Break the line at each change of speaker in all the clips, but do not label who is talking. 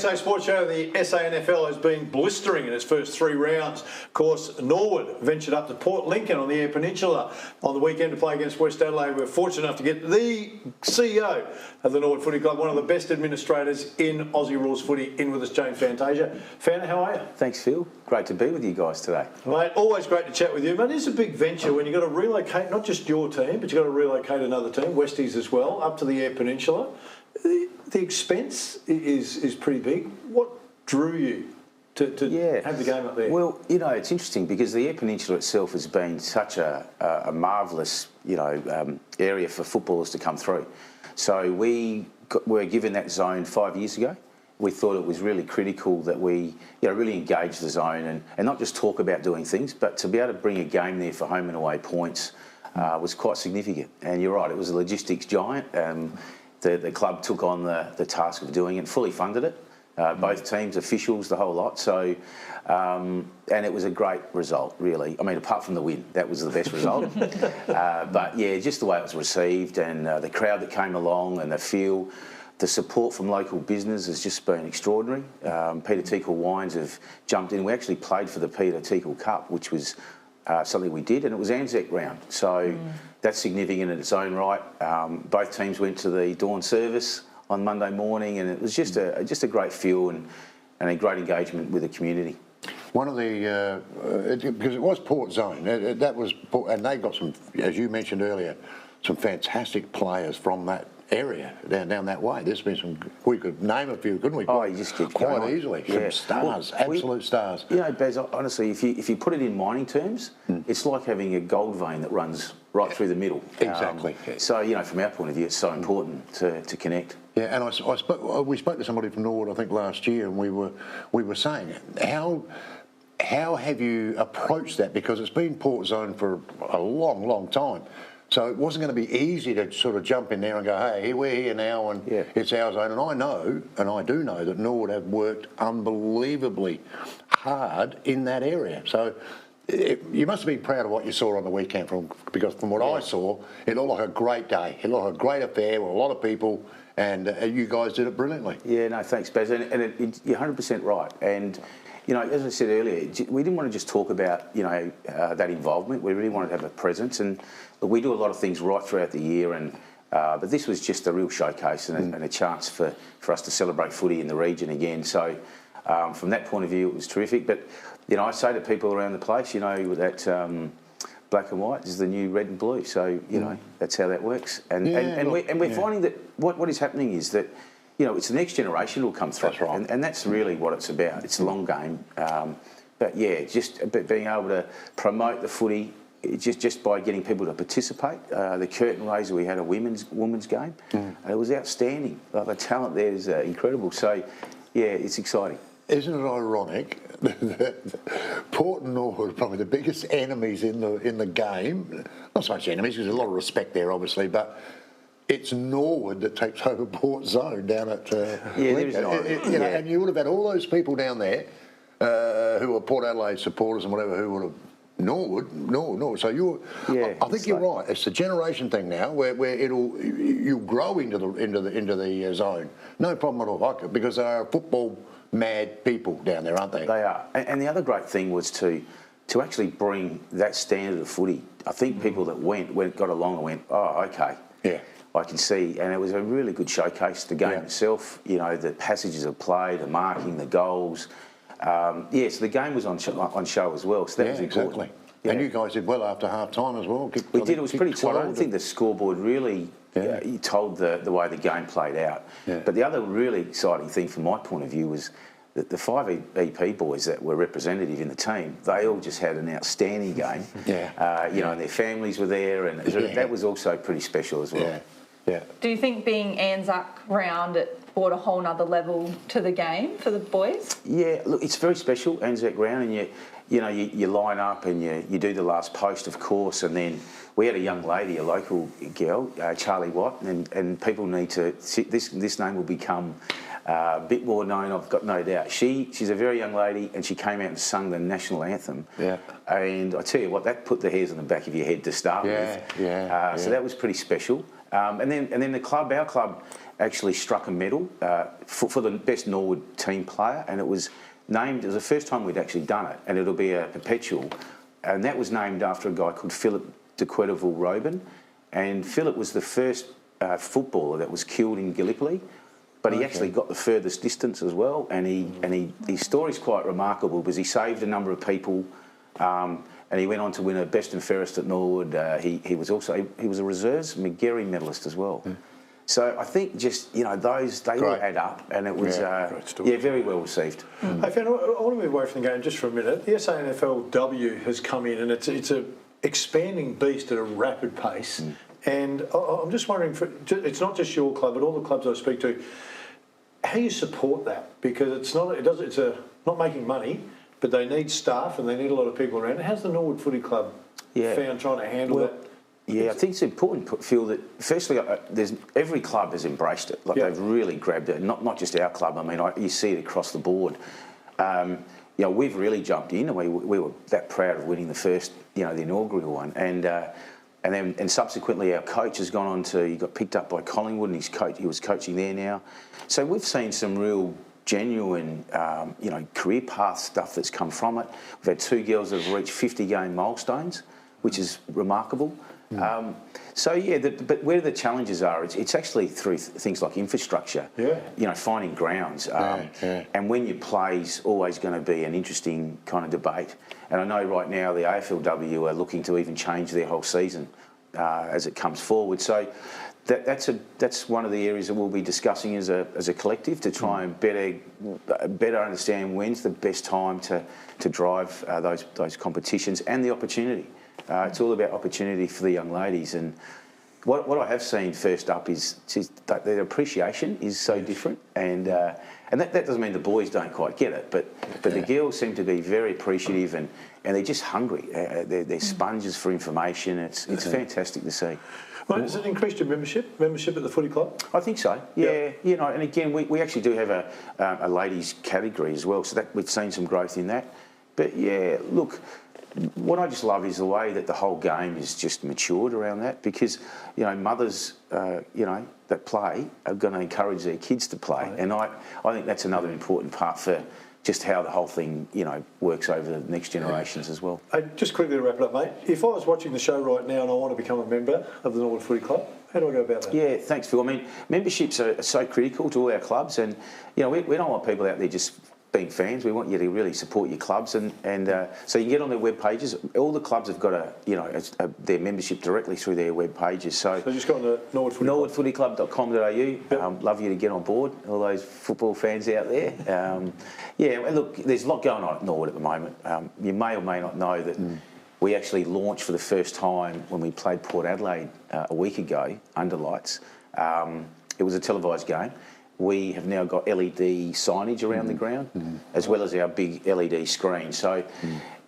Wednesday Sports Show, the SANFL has been blistering in its first 3 rounds. Of course, Norwood ventured up to Port Lincoln on the Eyre Peninsula on the weekend to play against West Adelaide. We were fortunate enough to get the CEO of the Norwood Footy Club, one of the best administrators in Aussie rules footy, in with us, Fantasia. Fanta, how are you?
Thanks, Phil. Great to be with you guys today.
Mate, always great to chat with you. Mate, it's a big venture when you've got to relocate, not just your team, but you've got to relocate another team, Westies as well, up to the Eyre Peninsula. The expense is pretty big. What drew you to have the game up there?
Well, you know, it's interesting because the Eyre Peninsula itself has been such a marvellous, area for footballers to come through. So we were given that zone 5 years ago. We thought it was really critical that we really engage the zone and not just talk about doing things, but to be able to bring a game there for home and away points was quite significant. And you're right, it was a logistics giant. The club took on the task of doing it, fully funded it, both teams, officials, the whole lot. So, and it was a great result, really. I mean, apart from the win, that was the best result. But yeah, just the way it was received and the crowd that came along and the feel, the support from local business has just been extraordinary. Peter Teakle Wines have jumped in. We actually played for the Peter Teakle Cup, which was something we did, and it was Anzac round. So that's significant in its own right. Both teams went to the dawn service on Monday morning, and it was just a great feel and a great engagement with the community.
One of the because it was Port Zone, that was, and they got some, as you mentioned earlier, some fantastic players from that area down that way. There's been some. We could name a few, couldn't we?
Oh, you just keep
quite
going
easily.
Yeah.
Some stars, absolute stars.
You know, Bez, honestly, if you put it in mining terms, it's like having a gold vein that runs right through the middle.
Exactly.
So from our point of view, it's so important to connect.
Yeah, and we spoke to somebody from Norwood, I think, last year, and we were saying how have you approached that, because it's been Port Zone for a long time. So it wasn't going to be easy to sort of jump in there and go, hey, we're here now and it's our zone. And I do know that Norwood have worked unbelievably hard in that area. So you must have been proud of what you saw on the weekend, because from what I saw, it looked like a great day. It looked like a great affair with a lot of people, and you guys did it brilliantly.
Yeah, no, thanks, Baz. And you're 100% right. And as I said earlier, we didn't want to just talk about, that involvement. We really wanted to have a presence. And look, we do a lot of things right throughout the year, and but this was just a real showcase and a chance for us to celebrate footy in the region again. So from that point of view, it was terrific. But, I say to people around the place, that black and white is the new red and blue. So, that's how that works. And we're finding that what is happening is that, it's the next generation will come through.
That's right.
And that's really what it's about. It's a long game. But yeah, just being able to promote the footy just by getting people to participate. The curtain raiser, we had a women's game. It was outstanding. The talent there is incredible. So yeah, it's exciting.
Isn't it ironic that Port and Norwood are probably the biggest enemies in the game? Not so much enemies, because there's a lot of respect there, obviously, but it's Norwood that takes over Port Zone down at Lincoln. And you would have had all those people down there who were Port Adelaide supporters and whatever, who would have Norwood. So I think you're right. It's a generation thing now, where you'll grow into the zone. No problem at all, because they are football mad people down there, aren't they?
They are. And the other great thing was to actually bring that standard of footy. I think people that got along and went, oh, okay.
Yeah.
I can see, and it was a really good showcase. The game itself, the passages of play, the marking, the goals. So the game was on show as well. So that was important.
Exactly. Yeah. And you guys did well after half time as well.
We did. It was pretty tight. I don't think the scoreboard really told the way the game played out. Yeah. But the other really exciting thing from my point of view was that the 5 EP boys that were representative in the team, they all just had an outstanding game. And their families were there, and that was also pretty special as well.
Yeah.
Do you think being Anzac round, it brought a whole nother level to the game for the boys? Yeah,
look, it's very special, Anzac round, and you line up and you do the last post, of course, and then we had a young lady, a local girl, Charlie Watt, and people need to, this name will become A bit more known, I've got no doubt. She's a very young lady, and she came out and sung the national anthem.
Yeah.
And I tell you what, that put the hairs on the back of your head to start with. So that was pretty special. And then the club, our club, actually struck a medal for the best Norwood team player, and it was named. It was the first time we'd actually done it, and it'll be a perpetual. And that was named after a guy called Philip de Quetterville-Robin, and Philip was the first footballer that was killed in Gallipoli. But he actually got the furthest distance as well, and his story's quite remarkable because he saved a number of people, and he went on to win a best and fairest at Norwood. He was a reserves McGarry medalist as well. So I think just they all add up, and it was very well received.
Hey, Fan, I want to move away from the game just for a minute. The SANFLW has come in, and it's a expanding beast at a rapid pace. And I'm just wondering, it's not just your club, but all the clubs I speak to, how you support that, because it's not making money, but they need staff and they need a lot of people around. How's the Norwood Footy Club found trying to handle that?
Yeah, I think it's important, Phil, that firstly, every club has embraced it. They've really grabbed it. Not just our club. I mean, you see it across the board. We've really jumped in, and we were that proud of winning the first, the inaugural one, and subsequently our coach has gone on he got picked up by Collingwood, and he was coaching there now. So we've seen some real genuine, career path stuff that's come from it. We've had 2 girls that have reached 50-game milestones, which is remarkable. But where the challenges are, it's actually through things like infrastructure. Finding grounds. And when you play is always going to be an interesting kind of debate. And I know right now the AFLW are looking to even change their whole season as it comes forward. So that's one of the areas that we'll be discussing as a collective to try and better understand when's the best time to drive those competitions and the opportunity. It's all about opportunity for the young ladies, and what I have seen first up is that their appreciation is so different, and that doesn't mean the boys don't quite get it, but the girls seem to be very appreciative, and they're just hungry. They're sponges for information. It's fantastic to see.
Well, has it increased your membership at the footy club?
I think so. Yeah. And again, we actually do have a ladies category as well, so that we've seen some growth in that. But yeah, look. What I just love is the way that the whole game is just matured around that, because mothers that play are going to encourage their kids to play, and I think that's another important part for just how the whole thing works over the next generations as well.
Just quickly to wrap it up, mate. If I was watching the show right now and I want to become a member of the Norwood Footy Club, how do I go about that? Yeah,
thanks, Phil. I mean, memberships are so critical to all our clubs, and we don't want people out there just being fans. We want you to really support your clubs, and so you can get on their web pages. All the clubs have got their membership directly through their web pages. So
just go on to
norwoodfootyclub.com.au. Love you to get on board, all those football fans out there. Look, there's a lot going on at Norwood at the moment. You may or may not know that we actually launched for the first time when we played Port Adelaide a week ago under lights. It was a televised game. We have now got LED signage around the ground, as well as our big LED screen. So,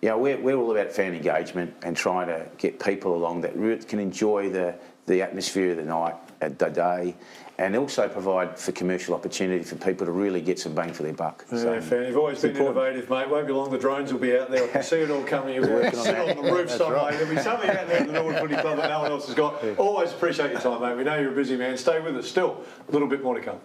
we're all about fan engagement and trying to get people along that can enjoy the atmosphere of the night, the day, and also provide for commercial opportunity for people to really get some bang for their buck.
So, Fan, you've always been innovative, mate. Won't be long, the drones will be out there. I can see it all coming. You're working on the roof somewhere. Right. There'll be something out there at the Norwood Footy Club that no one else has got. Always appreciate your time, mate. We know you're a busy man. Stay with us. Still, a little bit more to come.